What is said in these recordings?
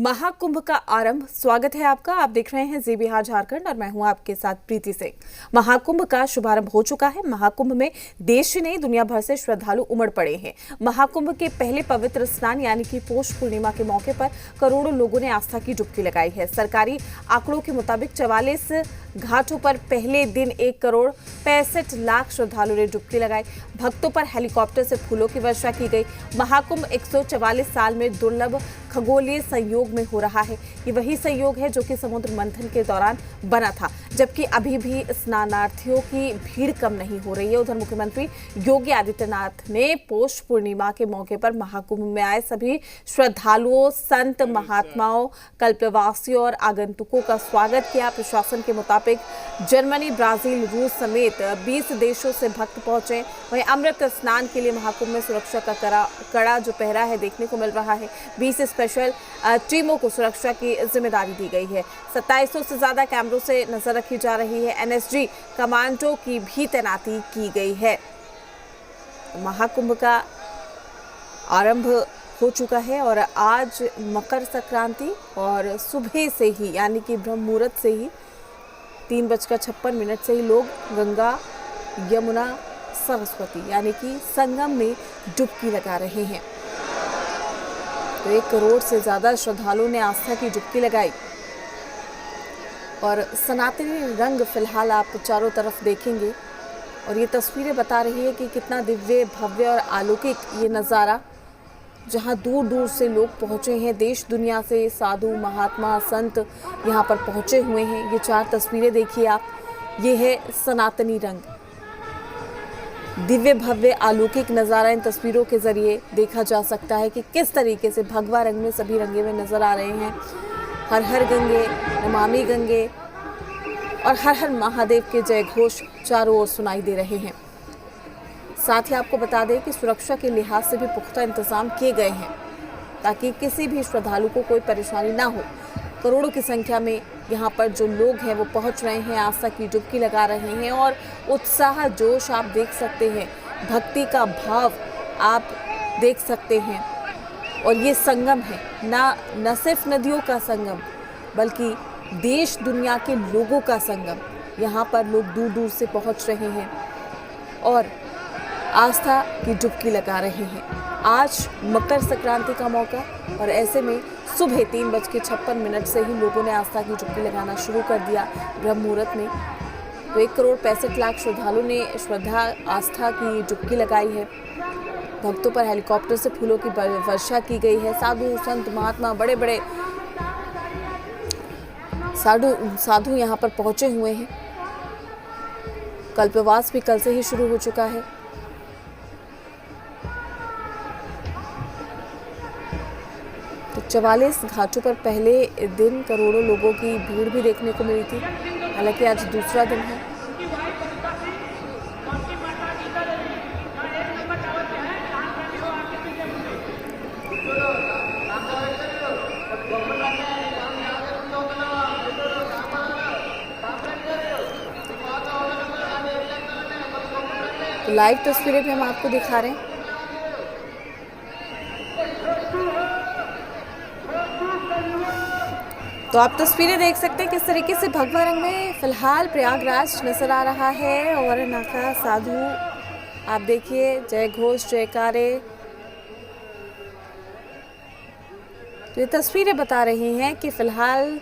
महाकुंभ का आरंभ। स्वागत है आपका। आप देख रहे हैं जी बिहार झारखंड और मैं हूं आपके साथ प्रीति सिंह। महाकुंभ का शुभारंभ हो चुका है। महाकुंभ में देश ही नहीं दुनिया भर से श्रद्धालु उमड़ पड़े हैं। महाकुंभ के पहले पवित्र स्नान यानी कि पौष पूर्णिमा के मौके पर करोड़ों लोगों ने आस्था की डुबकी लगाई है। सरकारी आंकड़ों के मुताबिक 44 घाटों पर पहले दिन 1,65,00,000 श्रद्धालुओं ने डुबकी लगाई। भक्तों पर हेलीकॉप्टर से फूलों की वर्षा की गई। महाकुंभ 144 साल में दुर्लभ खगोलीय संयोग में हो रहा है। ये वही संयोग है जो कि समुद्र मंथन के दौरान बना था, जबकि अभी भी स्नानार्थियों की भीड़ कम नहीं हो रही है। उधर मुख्यमंत्री योगी आदित्यनाथ ने पौष पूर्णिमा के मौके पर महाकुंभ में आए सभी श्रद्धालुओं, संत महात्माओं, कल्पवासियों और आगंतुकों का स्वागत किया। प्रशासन के मुताबिक जर्मनी, ब्राजील, रूस समेत 20 देशों से भक्त पहुंचे। वहीं अमृत स्नान के लिए महाकुंभ में सुरक्षा का कड़ा जो पहरा है देखने को मिल रहा है। 20 स्पेशल टीमों को सुरक्षा की जिम्मेदारी दी गई है। 2700 से ज्यादा कैमरों से नजर रखी जा रही है। एनएसजी कमांडो की भी तैनाती की गई है। महाकुंभ का आरंभ हो चुका है और आज मकर संक्रांति और सुबह से ही यानी कि ब्रह्म मुहूर्त से ही 3:56 से ही लोग गंगा, यमुना, सरस्वती यानी कि संगम में डुबकी लगा रहे हैं। तो 1 करोड़ से ज्यादा श्रद्धालुओं ने आस्था की डुबकी लगाई और सनातनी रंग फिलहाल आप चारों तरफ देखेंगे और ये तस्वीरें बता रही है कि कितना दिव्य, भव्य और अलौकिक ये नज़ारा, जहां दूर दूर से लोग पहुंचे हैं। देश दुनिया से साधु, महात्मा, संत यहां पर पहुंचे हुए हैं। ये 4 तस्वीरें देखिए आप। ये है सनातनी रंग, दिव्य भव्य अलौकिक नज़ारा इन तस्वीरों के जरिए देखा जा सकता है कि किस तरीके से भगवा रंग में सभी रंगे हुए नजर आ रहे हैं। हर हर गंगे, नमामि गंगे और हर हर महादेव के जय घोष चारों ओर सुनाई दे रहे हैं। साथ ही आपको बता दें कि सुरक्षा के लिहाज से भी पुख्ता इंतजाम किए गए हैं ताकि किसी भी श्रद्धालु को कोई परेशानी ना हो। करोड़ों की संख्या में यहाँ पर जो लोग हैं वो पहुँच रहे हैं, आस्था की डुबकी लगा रहे हैं और उत्साह, जोश आप देख सकते हैं, भक्ति का भाव आप देख सकते हैं। और ये संगम है, न सिर्फ नदियों का संगम बल्कि देश दुनिया के लोगों का संगम। यहाँ पर लोग दूर दूर से पहुँच रहे हैं और आस्था की डुबकी लगा रहे हैं। आज मकर संक्रांति का मौका और ऐसे में सुबह 3:56 से ही लोगों ने आस्था की डुबकी लगाना शुरू कर दिया ब्रह्म मुहूर्त में। तो 1,65,00,000 श्रद्धालुओं ने श्रद्धा आस्था की डुबकी लगाई है। भक्तों पर हेलीकॉप्टर से फूलों की वर्षा की गई है। साधु, संत, महात्मा, बड़े बड़े साधु यहाँ पर पहुंचे हुए हैं। कल्पवास भी कल से ही शुरू हो चुका है। तो 44 घाटों पर पहले दिन करोड़ों लोगों की भीड़ भी देखने को मिली थी। हालांकि आज दूसरा दिन है। तो लाइव तस्वीरें भी हम आपको दिखा रहे हैं। तो आप तस्वीरें देख सकते हैं किस तरीके से भगवा रंग में फिलहाल प्रयागराज नजर आ रहा है और नाका साधु आप देखिए, जय घोष, जयकारे। तो ये तस्वीरें बता रही हैं कि फिलहाल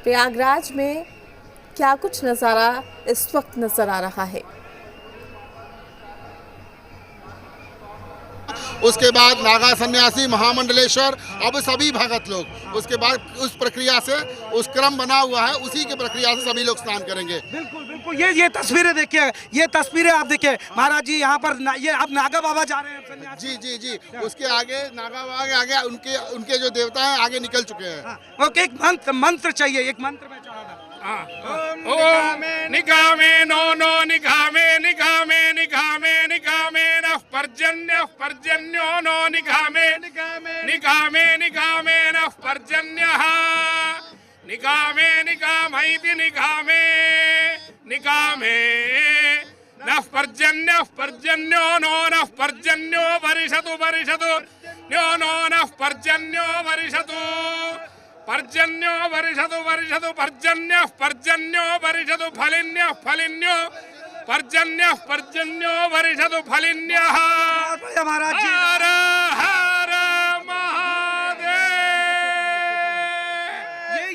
प्रयागराज में क्या कुछ नज़ारा इस वक्त नजर आ रहा है। उसके बाद नागा सन्यासी, महामंडलेश्वर, अब सभी भगत लोग, उसके बाद उस प्रक्रिया से उस क्रम बना हुआ है, उसी की प्रक्रिया से सभी लोग स्नान करेंगे। बिल्कुल बिल्कुल। ये तस्वीरें देखिए, ये तस्वीरें आप देखिए महाराज जी यहाँ पर ये अब नागा बाबा जा रहे हैं सन्यासी। जी जी जी, उसके आगे नागा बाबा के आगे उनके जो देवता हैं आगे निकल चुके हैं। हाँ, एक मंत्र चाहिए, एक मंत्र में चढ़ाना। ओम निगामे नो नो निगामे निगामे निगामे निगामे नः पर्जन्यः पर्जन्यो नो निगामे निगामे निगामे नः पर्जन्यः निगामे निगामैति निगामे निगामे नः पर्जन्यः पर्जन्यो नो नः पर्जन्यो वर्षतु वर्षतु न्यो नो नः पर्जन्यो वर्षतु पर्जन्यो वर्षतु वर्षतु पर्जन्यः पर्जन्यो वर्षतु फलिन्यः फलिन्यो पर्जन्यः पर्जन्यो वर्षतु फलिन्यः। महाराज जी हर हर महादेव।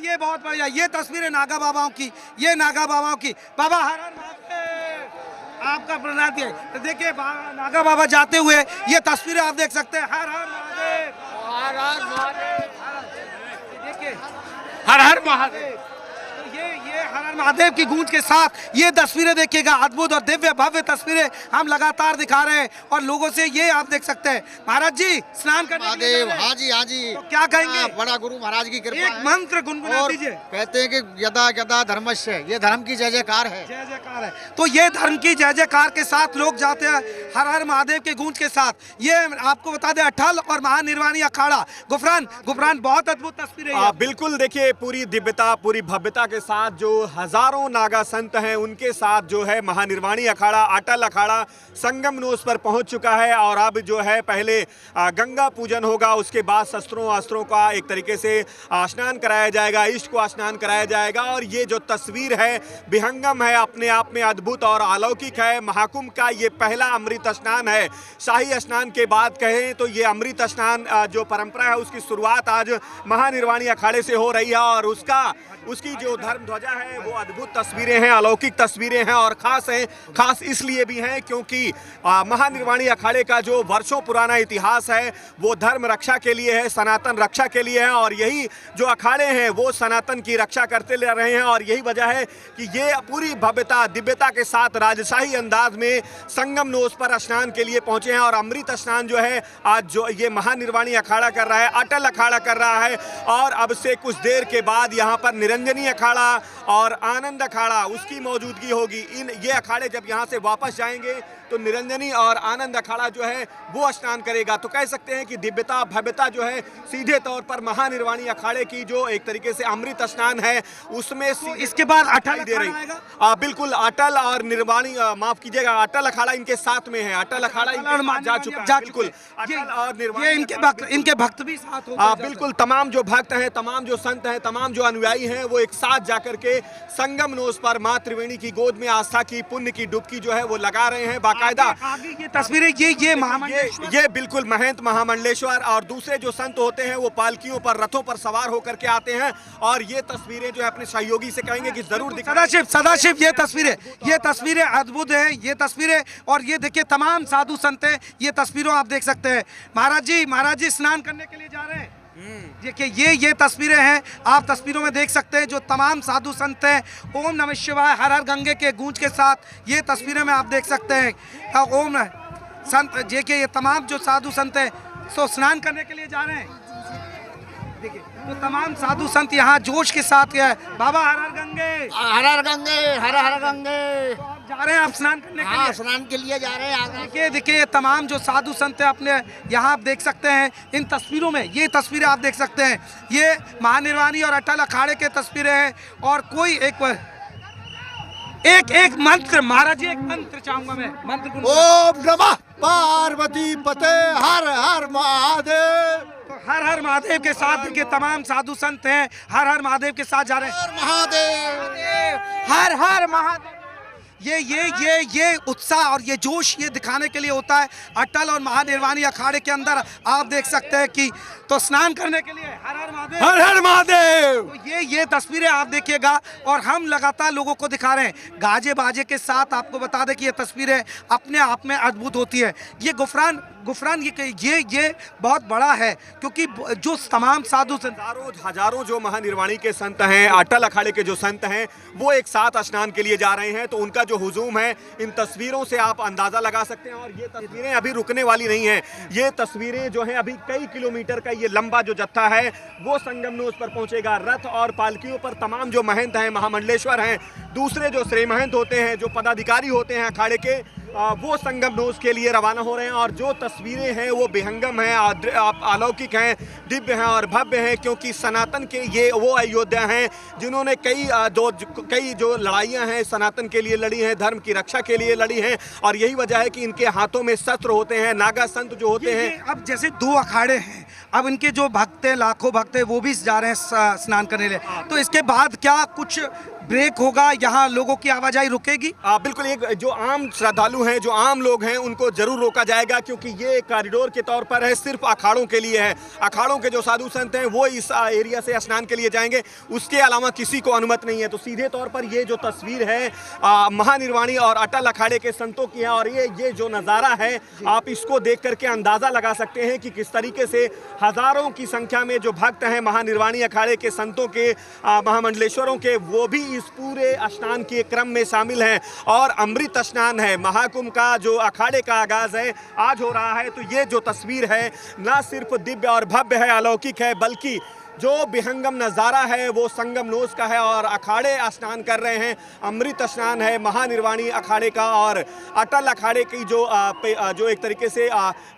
ये बहुत बढ़िया, ये तस्वीरें नागा बाबाओं की, ये नागा बाबाओं की। बाबा हर हर महादेव, आपका प्रणाम दिए। तो देखिए नागा बाबा जाते हुए ये तस्वीरें आप देख सकते हैं। हर हर महादेव, हर हर महादेव। देखिए हर हर महादेव। ये हर हर महादेव की गूंज के साथ ये तस्वीरें देखिएगा, अद्भुत और दिव्य भव्य तस्वीरें हम लगातार दिखा रहे हैं और लोगों से ये आप देख सकते हैं। महाराज जी स्नान करने के लिए महादेव, जा रहे हैं। हाँ जी हाँ जी। तो क्या कहेंगे? बड़ा गुरु महाराज की कृपा एक है। मंत्र गुनगुना और दीजिए। कहते हैं कि यदा यदा धर्मस्य, ये धर्म की जय जयकार है। जय जयकार है। तो ये धर्म की जय जयकार के साथ लोग जाते हैं हर हर महादेव के गूंज के साथ। ये आपको बता दें अठल और महानिर्वाणी अखाड़ा गुफरान बहुत अद्भुत तस्वीरें हैं। बिल्कुल, देखिए पूरी दिव्यता पूरी भव्यता के साथ जो हजारों नागा संत हैं उनके साथ जो है महानिर्वाणी अखाड़ा अटल अखाड़ा संगम नोस पर पहुंच चुका है। और अब जो है पहले गंगा पूजन होगा, उसके बाद शस्त्रों अस्त्रों का एक तरीके से स्नान कराया जाएगा, इष्ट को स्नान कराया जाएगा। और ये जो तस्वीर है विहंगम है, अपने आप में अद्भुत और अलौकिक है। महाकुंभ का ये पहला अमृत स्नान है। शाही स्नान के बाद कहें तो ये अमृत स्नान जो परंपरा है उसकी शुरुआत आज महानिर्वाणी अखाड़े से हो रही है। और उसकी जो धर्म ध्वजा है वो अद्भुत तस्वीरें हैं, अलौकिक तस्वीरें हैं और खास इसलिए भी हैं क्योंकि महानिर्वाणी अखाड़े का जो वर्षों पुराना इतिहास है वो धर्म रक्षा के लिए है, सनातन रक्षा के लिए है। और यही जो अखाड़े हैं वो सनातन की रक्षा करते ले रहे हैं। और यही वजह है कि ये पूरी भव्यता दिव्यता के साथ राजशाही अंदाज में संगम नोस पर स्नान के लिए पहुंचे हैं। और अमृत स्नान जो है आज जो ये महानिर्वाणी अखाड़ा कर रहा है, अटल अखाड़ा कर रहा है। और अब से कुछ देर के बाद यहाँ पर निरंजनी अखाड़ा और आनंद अखाड़ा उसकी मौजूदगी होगी। ये अखाड़े जब यहाँ से वापस जाएंगे तो निरंजनी और आनंद अखाड़ा जो है वो स्नान करेगा। तो कह सकते हैं कि दिव्यता भव्यता जो है सीधे तौर पर महानिर्वाणी अखाड़े की जो एक तरीके से अमृत स्नान है उसमें इसके बाद अटल दे रही। बिल्कुल, अटल और निर्वाणी माफ कीजिएगा अटल अखाड़ा इनके साथ में है। अटल अखाड़ा जा चुका है। बिल्कुल, अटल और निर्वाणी इनके भक्त भी साथ हो। बिल्कुल, तमाम जो भक्त हैं, तमाम जो संत हैं, तमाम जो अनुयायी हैं वो एक साथ जाकर के संगम नोस पर माँ त्रिवेणी की गोद में आस्था की पुण्य की डुबकी जो है वो लगा रहे हैं बाकायदा। ये तस्वीरें ये बिल्कुल महंत महामंडलेश्वर और दूसरे जो संत होते हैं वो पालकियों पर रथों पर सवार होकर के आते हैं। और ये तस्वीरें जो है अपने सहयोगी से कहेंगे कि जरूर दिखाएं। सदाशिव ये तस्वीरें अद्भुत है। ये तस्वीरें और ये देखिए तमाम साधु संत हैं, ये तस्वीरों आप देख सकते हैं। महाराज जी स्नान करने के लिए जा रहे हैं। देखिए ये तस्वीरें हैं, आप तस्वीरों में देख सकते हैं जो तमाम साधु संत हैं ओम नमः शिवाय हर हर गंगे के गूंज के साथ ये तस्वीरें में आप देख सकते हैं। ओम संत देखिए ये तमाम जो साधु संत हैं सो स्नान करने के लिए जा रहे हैं। देखिए तो तमाम साधु संत यहाँ जोश के साथ है। बाबा हर हर गंगे हर हर गंगे, हर हर गंगे। जा रहे हैं आप स्नान करने के लिए? स्नान के लिए जा रहे हैं। देखिए तमाम जो साधु संत हैं अपने यहाँ आप देख सकते हैं इन तस्वीरों में। ये तस्वीरें आप देख सकते हैं, ये महानिर्वाणी और अटल अखाड़े के तस्वीरें हैं। और कोई एक मंत्र, महाराज जी एक मंत्र चाहूंगा मैं, मंत्र। ओम नमः पार्वती पते हर हर महादेव। तो हर हर महादेव के साथ देखिए तमाम साधु संत हैं हर हर महादेव के साथ जा रहे हैं। महादेव हर हर महादेव। ये उत्साह और ये जोश ये दिखाने के लिए होता है। अटल और महानिर्वाणी अखाड़े के अंदर आप देख सकते हैं कि तो स्नान करने के लिए हर हर महादेव, हर हर महादेव। तो ये तस्वीरें आप देखिएगा और हम लगातार लोगों को दिखा रहे हैं गाजे बाजे के साथ। आपको बता दें कि ये तस्वीरें अपने आप में अद्भुत होती है। ये गुफरान ये बहुत बड़ा है क्योंकि जो तमाम साधु संत हजारों जो महानिर्वाणी के संत हैं, अटल अखाड़े के जो संत हैं वो एक साथ स्नान के लिए जा रहे हैं। तो उनका जो हुजूम है इन तस्वीरों से आप अंदाजा लगा सकते हैं। और ये तस्वीरें अभी रुकने वाली नहीं हैं। ये तस्वीरें जो हैं अभी कई किलोमीटर का ये लंबा जो जत्था है वो संगम नोस पर पहुंचेगा। रथ और पालकियों पर तमाम जो महंत हैं, महामंडलेश्वर हैं, दूसरे जो श्री महंत होते हैं, जो पदाधिकारी होते हैं अखाड़े के, वो संगमनोस के लिए रवाना हो रहे हैं। और जो तस्वीरें हैं वो विहंगम हैं, अलौकिक हैं, दिव्य हैं और भव्य हैं, क्योंकि सनातन के ये वो अयोध्या हैं जिन्होंने कई जो लड़ाइयाँ हैं सनातन के लिए लड़ी हैं, धर्म की रक्षा के लिए लड़ी हैं। और यही वजह है कि इनके हाथों में शस्त्र होते हैं, नागा संत जो होते हैं। अब जैसे 2 अखाड़े हैं, अब इनके जो भक्त हैं, लाखों भक्त हैं, वो भी जा रहे हैं स्नान करने लिए, तो इसके बाद क्या कुछ ब्रेक होगा, यहाँ लोगों की आवाजाही रुकेगी? बिल्कुल, एक जो आम श्रद्धालु हैं, जो आम लोग हैं, उनको जरूर रोका जाएगा, क्योंकि ये कॉरिडोर के तौर पर है, सिर्फ अखाड़ों के लिए है। अखाड़ों के जो साधु संत हैं वो इस एरिया से स्नान के लिए जाएंगे, उसके अलावा किसी को अनुमति नहीं है। तो सीधे तौर पर ये जो तस्वीर है महानिर्वाणी और अटल अखाड़े के संतों की है, और ये जो नज़ारा है आप इसको देख करके अंदाज़ा लगा सकते हैं कि किस तरीके से हज़ारों की संख्या में जो भक्त हैं महानिर्वाणी अखाड़े के संतों के, महामंडलेश्वरों के, वो भी इस पूरे स्नान के क्रम में शामिल हैं। और अमृत स्नान है, महाकुंभ का जो अखाड़े का आगाज है आज हो रहा है। तो ये जो तस्वीर है ना सिर्फ दिव्य और भव्य है, अलौकिक है, बल्कि जो विहंगम नज़ारा है वो संगमनोस का है। और अखाड़े स्नान कर रहे हैं, अमृत स्नान है महानिर्वाणी अखाड़े का और अटल अखाड़े की जो एक तरीके से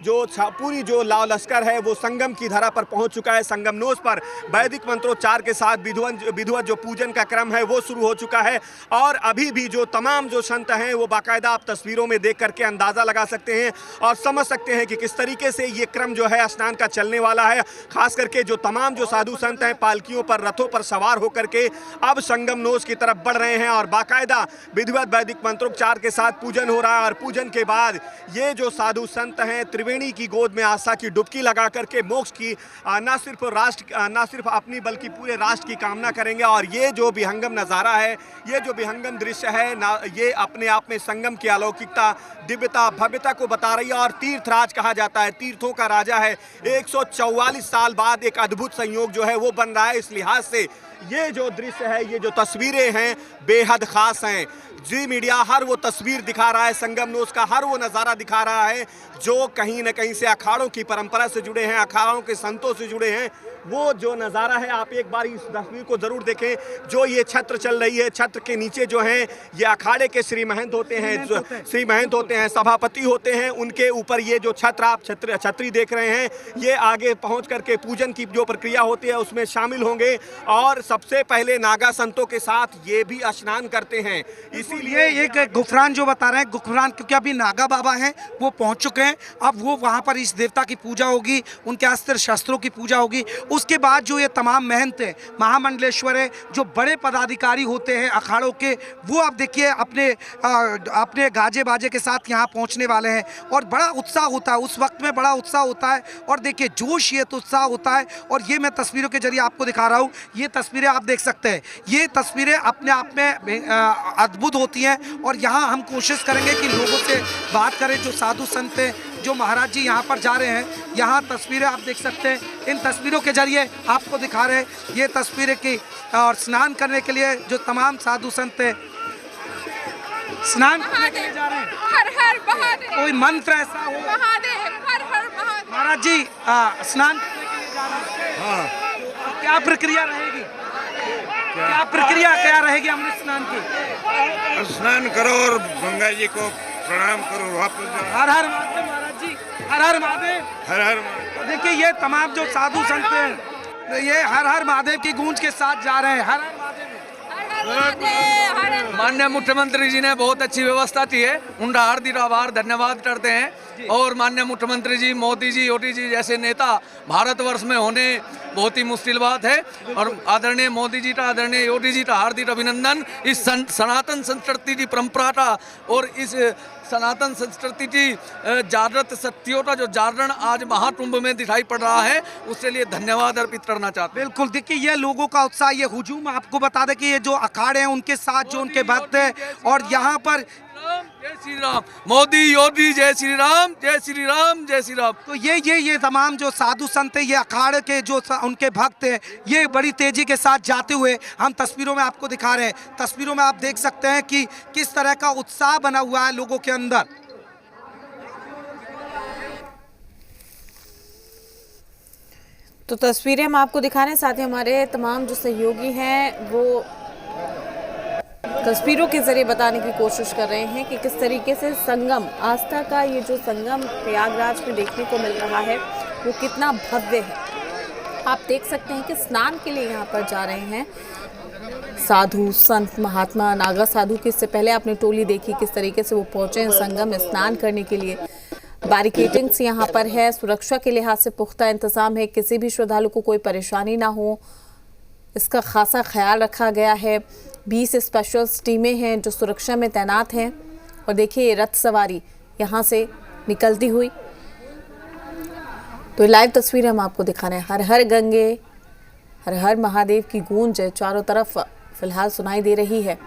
जो पूरी जो लाव लश्कर है वो संगम की धरा पर पहुंच चुका है। संगमनोस पर वैदिक मंत्रोच्चार के साथ विधिवत जो पूजन का क्रम है वो शुरू हो चुका है। और अभी भी जो तमाम जो संत हैं वो बाकायदा आप तस्वीरों में देख करके अंदाज़ा लगा सकते हैं और समझ सकते हैं कि किस तरीके से ये क्रम जो है स्नान का चलने वाला है। खास करके जो तमाम जो साधु संत हैं पालकियों पर, रथों पर सवार होकर के अब संगमनोस की तरफ बढ़ रहे हैं और बाकायदा विधिवत वैदिक मंत्रोच्चार के साथ पूजन हो रहा है। और पूजन के बाद ये जो साधु संत हैं त्रिवेणी की गोद में आस्था की डुबकी लगा करके मोक्ष की न सिर्फ अपनी बल्कि पूरे राष्ट्र की कामना करेंगे। और ये जो विहंगम नज़ारा है, ये जो विहंगम दृश्य है ना, ये अपने आप में संगम की अलौकिकता, दिव्यता, भव्यता को बता रही है। और तीर्थराज कहा जाता है, तीर्थों का राजा है। 144 साल बाद एक अद्भुत संयोग जो है वो बन रहा है। इस लिहाज से ये जो दृश्य है, ये जो तस्वीरें हैं बेहद खास हैं। जी मीडिया हर वो तस्वीर दिखा रहा है, संगमनोस का हर वो नज़ारा दिखा रहा है जो कहीं न कहीं से अखाड़ों की परंपरा से जुड़े हैं, अखाड़ों के संतों से जुड़े हैं। वो जो नज़ारा है आप एक बार इस तस्वीर को ज़रूर देखें। जो ये छत्र चल रही है, छत्र के नीचे जो हैं ये अखाड़े के श्री महंत होते हैं, श्री महंत होते हैं, सभापति होते हैं। उनके ऊपर ये जो छत्र आप छतरी देख रहे हैं, ये आगे पहुंच करके पूजन की जो प्रक्रिया होती है उसमें शामिल होंगे। और सबसे पहले नागा संतों के साथ ये भी स्नान करते हैं। इसीलिए एक गुफरान जो बता रहे हैं, गुफरान क्योंकि अभी नागा बाबा हैं वो पहुंच चुके हैं, अब वो वहाँ पर इस देवता की पूजा होगी, उनके अस्त्र शस्त्रों की पूजा होगी। उसके बाद जो ये तमाम महंत है, महामंडलेश्वर है, जो बड़े पदाधिकारी होते हैं अखाड़ों के, वो आप देखिए अपने गाजे बाजे के साथ यहाँ पहुँचने वाले हैं। और बड़ा उत्साह होता है, उस वक्त में बड़ा उत्साह होता है। और देखिए जोश, ये तो उत्साह होता है। और ये मैं तस्वीरों के जरिए आपको दिखा रहा हूँ, ये तस्वीरें आप देख सकते हैं, ये तस्वीरें अपने आप में अद्भुत होती हैं। और यहाँ हम कोशिश करेंगे कि लोगों से बात करें, जो साधु संत हैं, जो महाराज जी यहाँ पर जा रहे हैं, यहाँ तस्वीरें आप देख सकते हैं। इन तस्वीरों के जरिए आपको दिखा रहे हैं ये तस्वीरें की। और स्नान करने के लिए जो तमाम साधु संत हैं स्नान करने के लिए जा रहे हैं। हर हर महादेव। कोई मंत्र ऐसा हो? महादेव, हर हर महादेव। महाराज जी स्नान करने के लिए जा रहे हैं। हाँ। क्या प्रक्रिया रहेगी? क्या प्रक्रिया क्या रहेगी अमृत स्नान की? स्नान करो और गंगा जी को प्रणाम करो, वापस जाओ। हर हर महादेव महाराज जी, हर हर महादेव, हर हर महादेव। देखिए ये तमाम जो साधु संत हैं ये हर हर महादेव की गूंज के साथ जा रहे हैं। हर हर महादेव। माननीय मुख्यमंत्री जी ने बहुत अच्छी व्यवस्था की है, उनका हार्दिक आभार धन्यवाद करते हैं। और माननीय मुख्यमंत्री जी, मोदी जी, योगी जी जैसे नेता भारतवर्ष में होने बहुत ही मुश्किल बात है। और आदरणीय मोदी जी का, आदरणीय योगी जी का हार्दिक अभिनंदन। इस सनातन संस्कृति की परंपरा का और इस सनातन संस्कृति की जागृत शक्तियों का जो जागरण आज महाकुंभ में दिखाई पड़ रहा है, उसके लिए धन्यवाद अर्पित करना चाहते हैं। बिल्कुल, देखिए ये लोगों का उत्साह, ये हुजूम। आपको बता दें कि ये जो अखाड़े हैं उनके साथ जो उनके भक्त हैं, और यहाँ पर जय श्री राम, मोदी योगी जय श्री राम, जय श्री राम, जय श्री राम। तो ये तमाम जो साधु संत हैं, ये अखाड़े के जो उनके भक्त हैं, ये बड़ी तेजी के साथ जाते हुए हम तस्वीरों में आपको दिखा रहे हैं। तस्वीरों में आप देख सकते हैं कि किस तरह का उत्साह बना हुआ है लोगों के अंदर। तो तस्वीरें हम आपको दिखा रहे हैं, साथ ही हमारे तमाम जो सहयोगी हैं वो तस्वीरों के जरिए बताने की कोशिश कर रहे हैं कि किस तरीके से संगम, आस्था का ये जो संगम प्रयागराज में देखने को मिल रहा है वो कितना भव्य है। आप देख सकते हैं कि स्नान के लिए यहाँ पर जा रहे हैं साधु, संत, महात्मा, नागा साधु की। इससे पहले आपने टोली देखी किस तरीके से वो पहुंचे हैं संगम में स्नान करने के लिए। बैरिकेडिंग्स यहाँ पर है, सुरक्षा के लिहाज से पुख्ता इंतजाम है, किसी भी श्रद्धालु को कोई परेशानी ना हो इसका खासा ख्याल रखा गया है। 20 स्पेशल टीमें हैं जो सुरक्षा में तैनात हैं। और देखिए रथ सवारी यहाँ से निकलती हुई, तो लाइव तस्वीर हम आपको दिखा रहे हैं। हर हर गंगे, हर हर महादेव की गूंज चारों तरफ फिलहाल सुनाई दे रही है।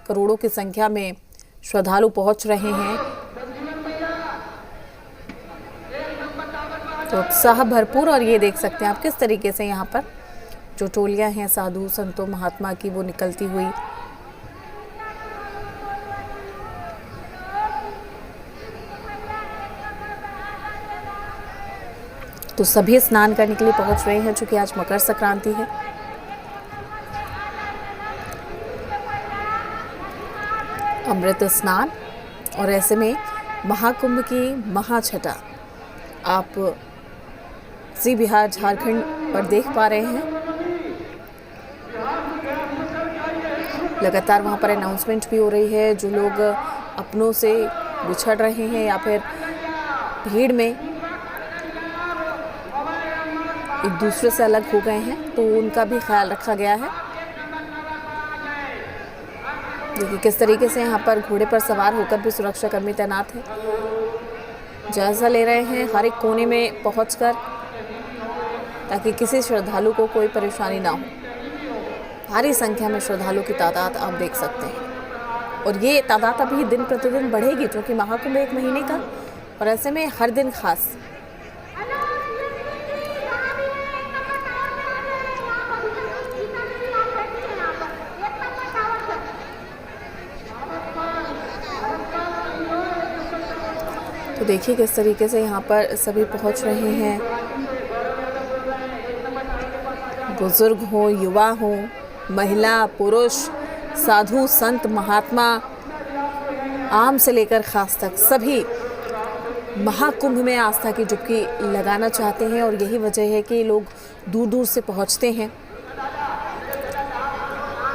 करोड़ों की संख्या में श्रद्धालु पहुंच रहे हैं, तो उत्साह भरपूर। और ये देख सकते हैं आप किस तरीके से यहाँ पर जो टोलियां हैं साधु, संतों, महात्मा की वो निकलती हुई। तो सभी स्नान करने के लिए पहुंच रहे हैं चूंकि आज मकर संक्रांति है। अमृत स्नान और ऐसे में महाकुंभ की महाछटा आप जी बिहार झारखंड पर देख पा रहे हैं। लगातार वहाँ पर अनाउंसमेंट भी हो रही है। जो लोग अपनों से बिछड़ रहे हैं या फिर भीड़ में एक दूसरे से अलग हो गए हैं तो उनका भी ख्याल रखा गया है। देखिए किस तरीके से यहाँ पर घोड़े पर सवार होकर भी सुरक्षा कर्मी तैनात हैं, जायजा ले रहे हैं हर एक कोने में पहुंचकर, ताकि किसी श्रद्धालु को कोई परेशानी ना हो। भारी संख्या में श्रद्धालु की तादाद आप देख सकते हैं और ये तादाद अभी दिन प्रतिदिन बढ़ेगी क्योंकि महाकुंभ 1 महीने का और ऐसे में हर दिन खास। तो देखिए किस तरीके से यहाँ पर सभी पहुँच रहे हैं, बुजुर्ग हो, युवा हो, महिला, पुरुष, साधु, संत, महात्मा, आम से लेकर खास तक सभी महाकुंभ में आस्था की डुबकी लगाना चाहते हैं और यही वजह है कि लोग दूर दूर से पहुंचते हैं।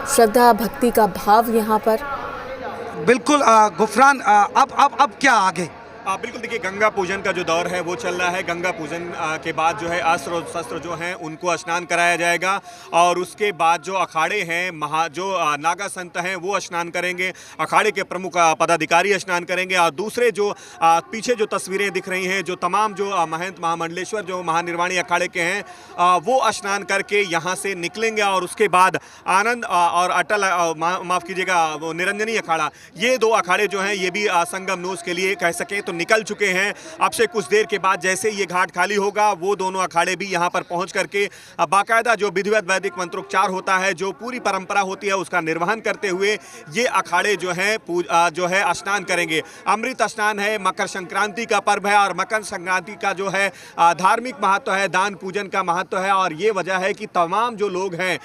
श्रद्धा भक्ति का भाव यहाँ पर बिल्कुल। गुफरान, अब क्या आगे? बिल्कुल देखिए, गंगा पूजन का जो दौर है वो चल रहा है। गंगा पूजन के बाद जो है अस्त्र और शस्त्र जो हैं उनको स्नान कराया जाएगा और उसके बाद जो अखाड़े हैं, जो नागा संत हैं वो स्नान करेंगे, अखाड़े के प्रमुख पदाधिकारी स्नान करेंगे और दूसरे जो पीछे जो तस्वीरें दिख रही हैं, जो तमाम जो महंत महामंडलेश्वर जो महानिर्वाणी अखाड़े के हैं वो स्नान करके यहाँ से निकलेंगे और उसके बाद आनंद और अटल, माफ़ कीजिएगा, वो निरंजनी अखाड़ा, ये 2 अखाड़े जो हैं ये भी संगम नोज के लिए कह सकें तो निकल चुके हैं। अब से कुछ देर के बाद जैसे ये घाट खाली होगा वो दोनों अखाड़े भी यहाँ पर पहुँच करके बाकायदा जो विधिवत वैदिक मंत्रोच्चार होता है, जो पूरी परंपरा होती है उसका निर्वहन करते हुए ये अखाड़े जो है स्नान करेंगे। अमृत स्नान है, मकर संक्रांति का पर्व है और मकर संक्रांति का जो है धार्मिक महत्व है, दान पूजन का महत्व है और ये वजह है कि तमाम जो लोग हैं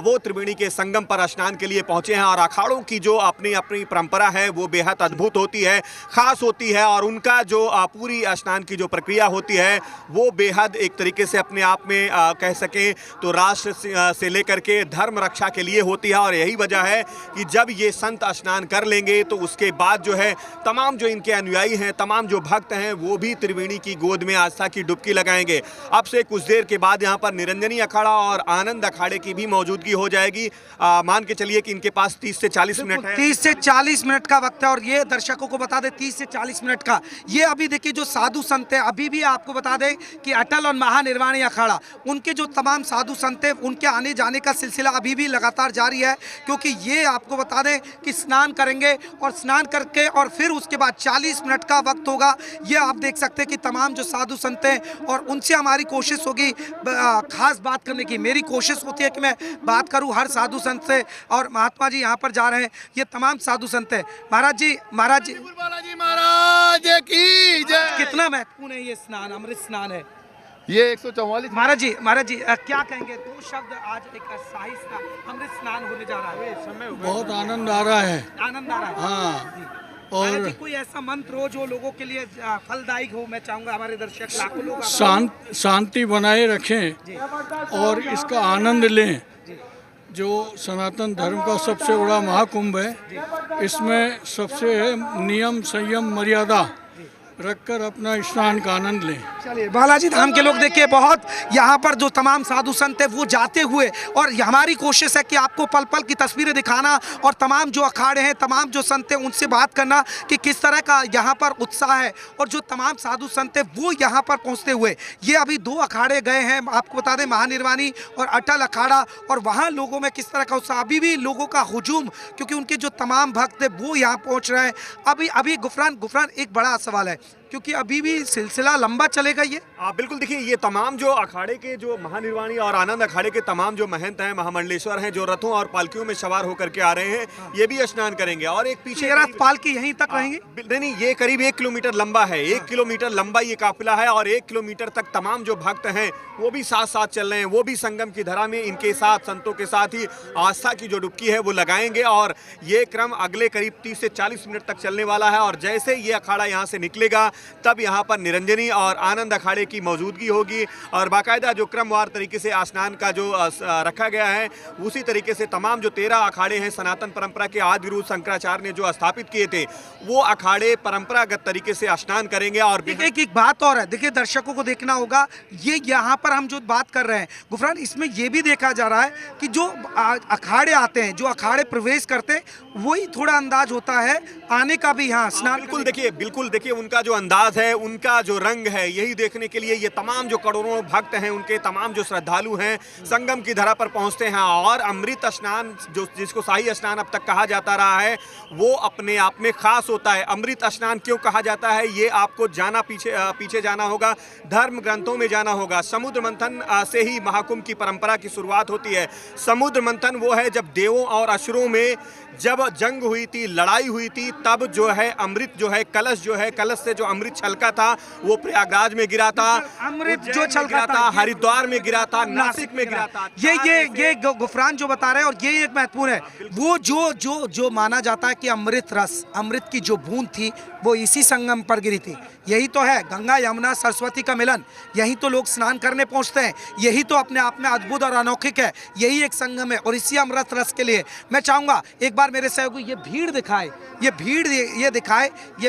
वो त्रिवेणी के संगम पर स्नान के लिए पहुँचे हैं और अखाड़ों की जो अपनी अपनी परंपरा है वो बेहद अद्भुत होती है, खास होती है और उनका जो पूरी स्नान की जो प्रक्रिया होती है वो बेहद एक तरीके से अपने आप में कह सकें तो राष्ट्र से लेकर के धर्म रक्षा के लिए होती है। और यही वजह है कि जब ये संत स्नान कर लेंगे तो उसके बाद जो है तमाम जो इनके अनुयायी हैं, तमाम जो भक्त हैं वो भी त्रिवेणी की गोद में आस्था की डुबकी लगाएंगे। अब से कुछ देर के बाद यहाँ पर निरंजनी अखाड़ा और आनंद अखाड़े की भी मौजूदगी हो जाएगी। मान के चलिए कि इनके पास 30 से 40 मिनट है, 30 से 40 मिनट का वक्त है और ये दर्शकों को बता दें 30 से 40 मिनट का ये अभी देखिए जो साधु संत है, अभी भी आपको बता दें कि अटल और महानिर्वाणी अखाड़ा उनके जो तमाम साधु संत है उनके आने जाने का सिलसिला अभी भी लगातार जारी है क्योंकि ये आपको बता दें कि स्नान करेंगे और स्नान करके और फिर उसके बाद 40 मिनट का वक्त होगा। ये आप देख सकते हैं कि तमाम जो साधु संत हैं और उनसे हमारी कोशिश होगी खास बात करने की। मेरी कोशिश होती है कि मैं बात करूं हर साधु संत से और महात्मा जी यहाँ पर जा रहे हैं, ये तमाम साधु संत हैं। महाराज जी बालाजी महाराज की जय। कितना महत्वपूर्ण है ये स्नान, अमृत स्नान है? ये 144 महाराज जी क्या कहेंगे? दो शब्द, आज एक शाही स्नान, अमृत स्नान होने जा रहा है, बहुत आनंद आ रहा है। आनंद आ रहा है। हाँ, महाराज और जी, कोई ऐसा मंत्र हो जो लोगों के लिए फलदायक हो? मैं चाहूंगा हमारे दर्शक लाखों लोग शांति बनाए रखें और इसका आनंद लें। जो सनातन धर्म का सबसे बड़ा महाकुंभ है, इसमें सबसे है नियम संयम मर्यादा रखकर अपना स्नान का आनंद लें। चलिए, बालाजी धाम के लोग देखिए, बहुत यहाँ पर जो तमाम साधु संत है वो जाते हुए, और हमारी कोशिश है कि आपको पल पल की तस्वीरें दिखाना और तमाम जो अखाड़े हैं, तमाम जो संत हैं उनसे बात करना कि किस तरह का यहाँ पर उत्साह है। और जो तमाम साधु संत है वो यहाँ पर पहुँचते हुए, ये अभी 2 अखाड़े गए हैं, आपको बता दें, महानिर्वाणी और अटल अखाड़ा, और वहाँ लोगों में किस तरह का उत्साह, अभी भी लोगों का हुजूम, क्योंकि उनके जो तमाम भक्त है वो यहाँ पहुँच रहे हैं। अभी गुफरान एक बड़ा सवाल है, क्योंकि अभी भी सिलसिला लंबा चलेगा ये। बिल्कुल, देखिए ये तमाम जो अखाड़े के जो महानिर्वाणी और आनंद अखाड़े के तमाम जो महंत हैं, महामंडलेश्वर हैं, जो रथों और पालकियों में सवार होकर के आ रहे हैं, ये भी स्नान करेंगे। और एक पीछे रथ पालकी यहीं तक रहेंगी? नहीं, ये करीब 1 किलोमीटर लंबा है। 1 किलोमीटर लंबा ये काफिला है और 1 किलोमीटर तक तमाम जो भक्त हैं वो भी साथ साथ चल रहे हैं। वो भी संगम की धरा में इनके साथ, संतों के साथ ही आस्था की जो डुबकी है वो लगाएंगे। और ये क्रम अगले करीब 30 से 40 मिनट तक चलने वाला है। और जैसे ये अखाड़ा यहाँ से निकलेगा, तब यहाँ पर निरंजनी और आनंद अखाड़े की मौजूदगी होगी। और बाकायदा जो क्रमवार तरीके से स्नान का जो रखा गया है, उसी तरीके से तमाम जो 13 अखाड़े हैं सनातन परंपरा के आदि गुरु शंकराचार्य ने जो स्थापित किए थे, वो अखाड़े परंपरागत तरीके से स्नान करेंगे। और एक बात और है, देखिए दर्शकों को देखना होगा, ये यहाँ पर हम जो बात कर रहे हैं गुफरान, इसमें ये भी देखा जा रहा है कि जो अखाड़े आते हैं, जो अखाड़े प्रवेश करते हैं, वही थोड़ा अंदाज होता है आने का भी यहाँ स्नान। बिल्कुल देखिए उनका जो अंदाज है, उनका जो रंग है, यही देखने के लिए ये तमाम जो करोड़ों भक्त हैं, उनके तमाम जो श्रद्धालु हैं, संगम की धरा पर पहुंचते हैं। और अमृत स्नान, जो जिसको शाही स्नान अब तक कहा जाता रहा है, वो अपने आप में खास होता है। अमृत स्नान क्यों कहा जाता है, ये आपको जाना पीछे जाना होगा, धर्म ग्रंथों में जाना होगा। समुद्र मंथन से ही महाकुंभ की परंपरा की शुरुआत होती है। समुद्र मंथन वो है जब देवों और असुरों में जब जंग हुई थी, लड़ाई हुई थी, तब जो है अमृत जो है, कलश जो है, कलश से जो अमृत छलका था वो प्रयागराज में गिरा था, अमृत जो छलका था हरिद्वार में गिरा था, नासिक में गिरा था। ये गुफरान जो बता रहे हैं, और ये एक महत्वपूर्ण है, वो जो माना जाता है कि अमृत रस, अमृत की जो बूंद थी वो इसी संगम पर गिरी थी। यही तो है गंगा यमुना सरस्वती का मिलन, यही तो लोग स्नान करने पहुंचते हैं, यही तो अपने आप में अद्भुत और अनौखिक है, यही एक संगम है। और इसी अमृत रस के लिए मैं चाहूँगा एक बार मेरे सहयोगी ये भीड़ दिखाए, ये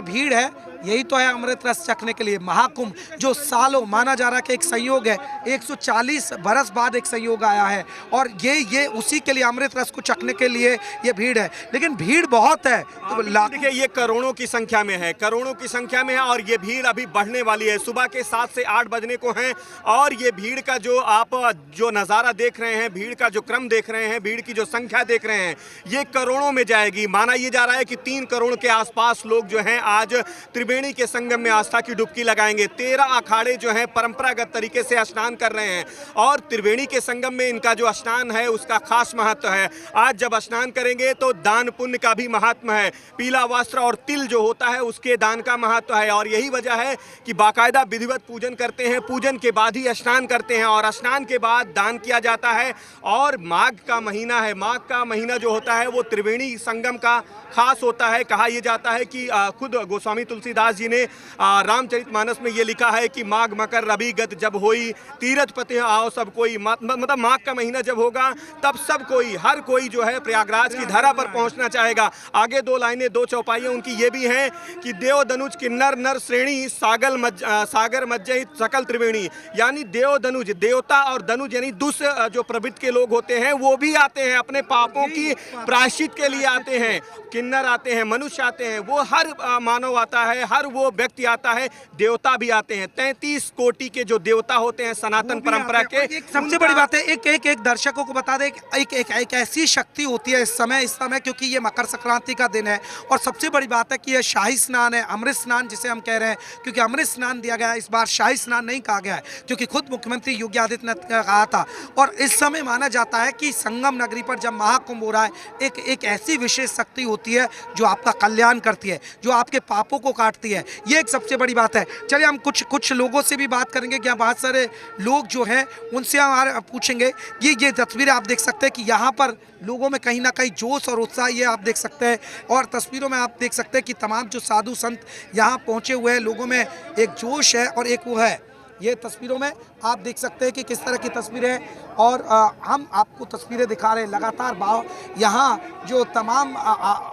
भीड़ है, यही तो है अमृत रस चखने के लिए। महाकुंभ जो सालों माना जा रहा है कि एक संयोग है, 140 बरस बाद एक संयोग आया है, और ये उसी के लिए अमृत रस को चखने के लिए ये भीड़ है। लेकिन भीड़ बहुत है, तो देखिए ये करोड़ों की संख्या में है, और ये भीड़ अभी बढ़ने वाली है। सुबह के 7 से 8 बजने को हैं, और ये भीड़ का जो आप जो नज़ारा देख रहे हैं, भीड़ का जो क्रम देख रहे हैं, भीड़ की जो संख्या देख रहे हैं, ये करोड़ों में जाएगी। माना ये जा रहा है कि 3 करोड़ के आसपास लोग जो हैं आज त्रिवेणी के संगम में आस्था की डुबकी लगाएंगे। 13 अखाड़े जो हैं परंपरागत तरीके से स्नान कर रहे हैं, और त्रिवेणी के संगम में इनका जो स्नान है उसका खास महत्व है। आज जब स्नान करेंगे तो दान पुण्य का भी महात्मा है, पीला वस्त्र और तिल जो होता है उसके दान का महत्व है। और यही वजह है कि बाकायदा विधिवत पूजन करते हैं, पूजन के बाद ही स्नान करते हैं, और स्नान के बाद दान किया जाता है। और माघ का महीना है, माघ का महीना जो होता है वो त्रिवेणी संगम का खास होता है। कहा यह जाता है कि खुद गोस्वामी तुलसीदास जी ने रामचरितमानस में ये लिखा है कि माघ मकर रवि गत जब होई, तीरथ पते आओ सब कोई। मतलब माघ का महीना जब होगा तब सब कोई, हर कोई जो है प्रयागराज की धरा पर पहुंचना चाहेगा। आगे 2 लाइनें, 2 चौपाइयाँ उनकी ये भी हैं कि देव दनुज किन्नर नर श्रेणी सागर मज्जहि सकल त्रिवेणी, यानी देव दनुज, देवता और दनुज यानी दुष्ट जो प्रवृत्ति के लोग होते हैं वो भी आते हैं, अपने पापों की प्रायश्चित के लिए आते हैं। किन्नर आते हैं, मनुष्य आते हैं, वो हर मानव आता है, हर वो व्यक्ति आता है, देवता भी आते हैं। 33 कोटि के जो देवता होते हैं सनातन परंपरा के। एक सबसे बड़ी बात है, एक दर्शकों को बता दें, एक ऐसी शक्ति होती है इस समय, क्योंकि ये मकर संक्रांति का दिन है, और सबसे बड़ी बात है कि यह शाही स्नान है, अमृत स्नान जिसे हम कह रहे हैं, क्योंकि अमृत स्नान दिया गया है, इस बार शाही स्नान नहीं कहा गया है, क्योंकि खुद मुख्यमंत्री योगी आदित्यनाथ ने कहा था। और इस समय माना जाता है कि संगम नगरी पर जब महाकुंभ हो रहा है, एक ऐसी विशेष शक्ति होती है जो आपका कल्याण करती है, जो आपके पापों को काटती सकती है। ये एक सबसे बड़ी बात है। चलिए हम कुछ लोगों से भी बात करेंगे कि यहाँ बहुत सारे लोग जो हैं उनसे हमारे पूछेंगे। ये तस्वीरें आप देख सकते हैं कि यहाँ पर लोगों में कहीं ना कहीं जोश और उत्साह ये आप देख सकते हैं, और तस्वीरों में आप देख सकते हैं कि तमाम जो साधु संत यहाँ पहुँचे हुए हैं, लोगों में एक जोश है और एक वो है। ये तस्वीरों में आप देख सकते हैं कि किस तरह की तस्वीरें हैं, और हम आपको तस्वीरें दिखा रहे हैं। लगातार यहाँ जो तमाम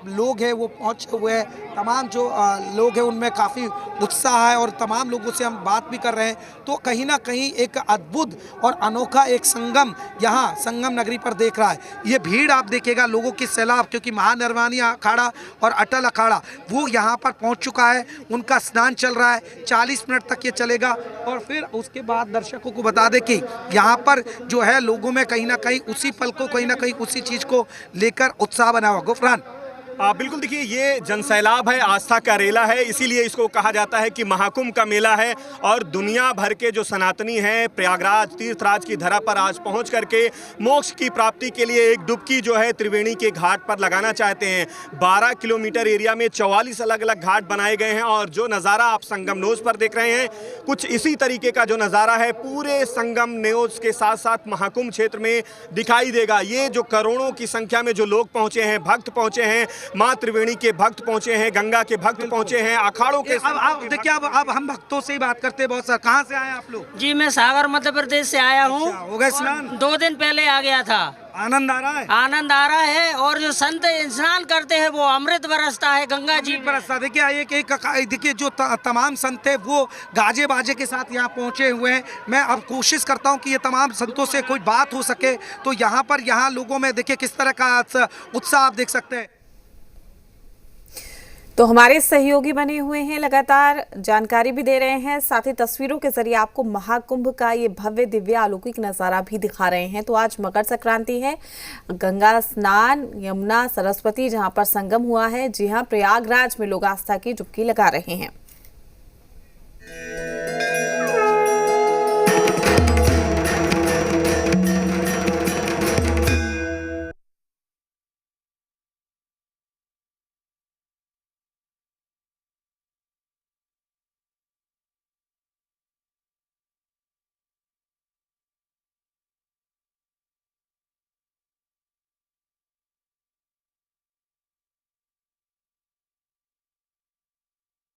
लोग हैं वो पहुँचे हुए हैं, तमाम जो लोग हैं उनमें काफ़ी उत्साह है, और तमाम लोगों से हम बात भी कर रहे हैं। तो कहीं ना कहीं एक अद्भुत और अनोखा एक संगम यहाँ संगम नगरी पर देख रहा है। ये भीड़ आप देखिएगा, लोगों की सैलाब, क्योंकि महानिर्वाणी अखाड़ा और अटल अखाड़ा वो यहाँ पर पहुँच चुका है। उनका स्नान चल रहा है, 40 मिनट तक ये चलेगा, और फिर उसके बाद दर्शकों को बता दें कि यहाँ पर जो है लोगों में कहीं ना कहीं उसी पल को, कहीं ना कहीं उसी चीज़ को लेकर उत्साह बना हुआ। गुफरान बिल्कुल, देखिए ये जनसैलाब है, आस्था का रेला है, इसीलिए इसको कहा जाता है कि महाकुंभ का मेला है। और दुनिया भर के जो सनातनी हैं प्रयागराज तीर्थराज की धरा पर आज पहुंच करके मोक्ष की प्राप्ति के लिए एक डुबकी जो है त्रिवेणी के घाट पर लगाना चाहते हैं। 12 किलोमीटर एरिया में 44 अलग अलग घाट बनाए गए हैं, और जो नज़ारा आप संगम नोज पर देख रहे हैं कुछ इसी तरीके का जो नज़ारा है पूरे संगम नोज के साथ साथ महाकुंभ क्षेत्र में दिखाई देगा। ये जो करोड़ों की संख्या में जो लोग पहुँचे हैं, भक्त पहुँचे हैं, मां त्रिवेणी के भक्त पहुंचे हैं, गंगा के भक्त पहुंचे हैं, अखाड़ों के। अब देखिए, अब हम भक्तों से ही बात करते हैं। बहुत सारे, कहाँ से आए आप लोग? जी मैं सागर मध्य प्रदेश से आया हूँ। हो गए स्नान? 2 दिन पहले आ गया था। आनंद आ रहा है? आनंद आ रहा है, और जो संत स्नान करते हैं वो अमृत बरसता है गंगा जी बरसता। देखिए देखिए जो तमाम संत है वो गाजे बाजे के साथ यहाँ पहुँचे हुए हैं। मैं अब कोशिश करता हूँ कि ये तमाम संतों से कोई बात हो सके। तो यहाँ लोगों में देखिए किस तरह का उत्साह आप देख सकते हैं। तो हमारे सहयोगी बने हुए हैं, लगातार जानकारी भी दे रहे हैं, साथ ही तस्वीरों के जरिए आपको महाकुंभ का ये भव्य दिव्य अलौकिक नजारा भी दिखा रहे हैं। तो आज मकर संक्रांति है, गंगा स्नान, यमुना सरस्वती जहां पर संगम हुआ है। जी हां, प्रयागराज में लोग आस्था की डुबकी लगा रहे हैं।